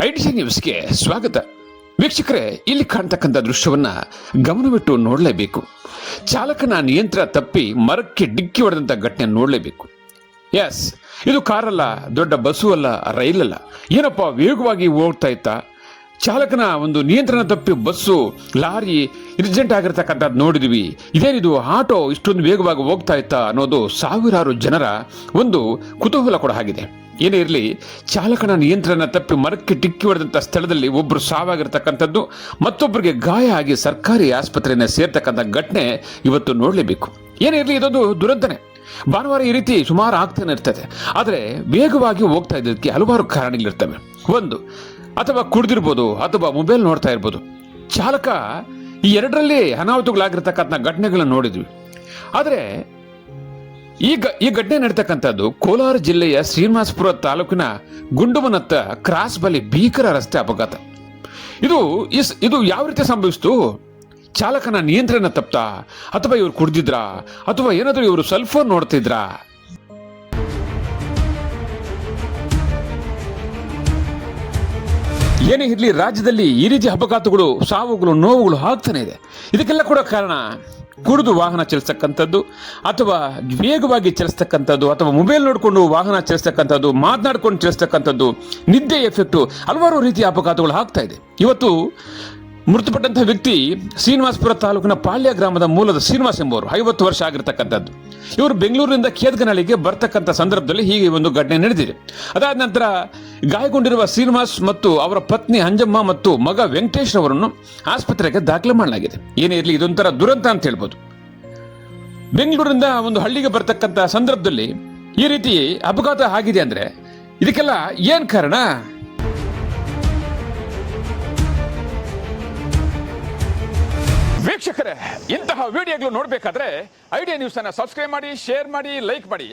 ಐಡಿಸಿ ನ್ಯೂಸ್ಗೆ ಸ್ವಾಗತ. ವೀಕ್ಷಕರೇ, ಇಲ್ಲಿ ಕಾಣ್ತಕ್ಕಂಥ ದೃಶ್ಯವನ್ನ ಗಮನವಿಟ್ಟು ನೋಡಲೇಬೇಕು. ಚಾಲಕನ ನಿಯಂತ್ರಣ ತಪ್ಪಿ ಮರಕ್ಕೆ ಡಿಕ್ಕಿ ಹೊಡೆದಂಥ ಘಟನೆ ನೋಡಲೇಬೇಕು. ಎಸ್, ಇದು ಕಾರಲ್ಲ, ದೊಡ್ಡ ಬಸ್ಸು ಅಲ್ಲ, ರೈಲಲ್ಲ. ಏನಪ್ಪ ವೇಗವಾಗಿ ಹೋಗ್ತಾ ಇತ್ತಾ, ಚಾಲಕನ ಒಂದು ನಿಯಂತ್ರಣ ತಪ್ಪಿ ಬಸ್ಸು, ಲಾರಿ ಇರ್ಜೆಂಟ್ ಆಗಿರ್ತಕ್ಕಂಥದ್ದು ನೋಡಿದ್ವಿ. ಇದೇನಿದು ಆಟೋ ಇಷ್ಟೊಂದು ವೇಗವಾಗಿ ಹೋಗ್ತಾ ಇತ್ತಾ ಅನ್ನೋದು ಸಾವಿರಾರು ಜನರ ಒಂದು ಕುತೂಹಲ ಕೂಡ ಆಗಿದೆ. ಏನೇ ಇರಲಿ, ಚಾಲಕನ ನಿಯಂತ್ರಣ ತಪ್ಪಿ ಮರಕ್ಕೆ ಡಿಕ್ಕಿ ಹೊಡೆದಂಥ ಸ್ಥಳದಲ್ಲಿ ಒಬ್ಬರು ಸಾವಾಗಿರ್ತಕ್ಕಂಥದ್ದು, ಮತ್ತೊಬ್ಬರಿಗೆ ಗಾಯ ಆಗಿ ಸರ್ಕಾರಿ ಆಸ್ಪತ್ರೆಯನ್ನು ಸೇರ್ತಕ್ಕಂಥ ಘಟನೆ ಇವತ್ತು ನೋಡಲೇಬೇಕು. ಏನೇ ಇರಲಿ, ಇದೊಂದು ದುರಂತನೇ. ಭಾನುವಾರ ಈ ರೀತಿ ಸುಮಾರು ಆಗ್ತಾನೆ ಇರ್ತದೆ. ಆದರೆ ವೇಗವಾಗಿ ಹೋಗ್ತಾ ಇದ್ದಕ್ಕೆ ಹಲವಾರು ಕಾರಣಗಳಿರ್ತವೆ. ಒಂದು, ಅಥವಾ ಕುಡಿದಿರ್ಬೋದು, ಅಥವಾ ಮೊಬೈಲ್ ನೋಡ್ತಾ ಇರ್ಬೋದು. ಚಾಲಕ ಈ ಎರಡರಲ್ಲಿ ಅನಾಹುತಗಳಾಗಿರ್ತಕ್ಕಂಥ ಘಟನೆಗಳನ್ನು ನೋಡಿದ್ವಿ. ಆದರೆ ಈ ಘಟನೆ ನಡೀತಕ್ಕಂಥದ್ದು ಕೋಲಾರ ಜಿಲ್ಲೆಯ ಶ್ರೀನಿವಾಸಪುರ ತಾಲೂಕಿನ ಗುಂಡುಮನತ್ತ ಕ್ರಾಸ್ ಬಳಿ ಭೀಕರ ರಸ್ತೆ ಅಪಘಾತ. ಇದು ಯಾವ ರೀತಿ ಸಂಭವಿಸ್ತು? ಚಾಲಕನ ನಿಯಂತ್ರಣ ತಪ್ತಾ, ಅಥವಾ ಇವರು ಕುಡಿದಿದ್ರಾ, ಅಥವಾ ಏನಾದರೂ ಇವರು ಸೆಲ್ ಫೋನ್ ನೋಡ್ತಿದ್ರಾ? ಏನೇ ಇರಲಿ, ರಾಜ್ಯದಲ್ಲಿ ಈ ರೀತಿ ಅಪಘಾತಗಳು, ಸಾವುಗಳು, ನೋವುಗಳು ಆಗ್ತಾನೆ ಇದೆ. ಇದಕ್ಕೆಲ್ಲ ಕೂಡ ಕಾರಣ ಕುಡಿದು ವಾಹನ ಚಲಿಸ್ತಕ್ಕಂಥದ್ದು, ಅಥವಾ ವೇಗವಾಗಿ ಚಲಿಸ್ತಕ್ಕಂಥದ್ದು, ಅಥವಾ ಮೊಬೈಲ್ ನೋಡಿಕೊಂಡು ವಾಹನ ಚಲಿಸ್ತಕ್ಕಂಥದ್ದು, ಮಾತನಾಡ್ಕೊಂಡು ಚಲಿಸ್ತಕ್ಕಂಥದ್ದು, ನಿದ್ದೆ ಎಫೆಕ್ಟು, ಹಲವಾರು ರೀತಿಯ ಅಪಘಾತಗಳು ಆಗ್ತಾ ಇದೆ. ಇವತ್ತು ಮೃತಪಟ್ಟಂಥ ವ್ಯಕ್ತಿ ಶ್ರೀನಿವಾಸಪುರ ತಾಲೂಕಿನ ಪಾಳ್ಯ ಗ್ರಾಮದ ಮೂಲದ ಶ್ರೀನಿವಾಸ್ ಎಂಬುವರು, 50 ವರ್ಷ ಆಗಿರ್ತಕ್ಕಂಥದ್ದು. ಇವರು ಬೆಂಗಳೂರಿನಿಂದ ಕೇದಗನಹಳ್ಳಿಗೆ ಬರ್ತಕ್ಕಂಥ ಸಂದರ್ಭದಲ್ಲಿ ಹೀಗೆ ಒಂದು ಘಟನೆ ನಡೆದಿದೆ. ಅದಾದ ನಂತರ ಗಾಯಗೊಂಡಿರುವ ಶ್ರೀನಿವಾಸ್ ಮತ್ತು ಅವರ ಪತ್ನಿ ಅಂಜಮ್ಮ ಮತ್ತು ಮಗ ವೆಂಕಟೇಶ್ ಅವರನ್ನು ಆಸ್ಪತ್ರೆಗೆ ದಾಖಲೆ ಮಾಡಲಾಗಿದೆ. ಏನೇ ಇರಲಿ, ಇದೊಂಥರ ದುರಂತ ಅಂತ ಹೇಳ್ಬೋದು. ಬೆಂಗಳೂರಿನಿಂದ ಒಂದು ಹಳ್ಳಿಗೆ ಬರ್ತಕ್ಕಂಥ ಸಂದರ್ಭದಲ್ಲಿ ಈ ರೀತಿ ಅಪಘಾತ ಆಗಿದೆ ಅಂದ್ರೆ ಇದಕ್ಕೆಲ್ಲ ಏನ್ ಕಾರಣ? ವೀಕ್ಷಕರೇ, ಇಂತಹ ವಿಡಿಯೋಗಳು ನೋಡಬೇಕಾದ್ರೆ ಐಡಿಯಾ ನ್ಯೂಸ್ ಅನ್ನು ಸಬ್ಸ್ಕ್ರೈಬ್ ಮಾಡಿ, ಶೇರ್ ಮಾಡಿ, ಲೈಕ್ ಮಾಡಿ.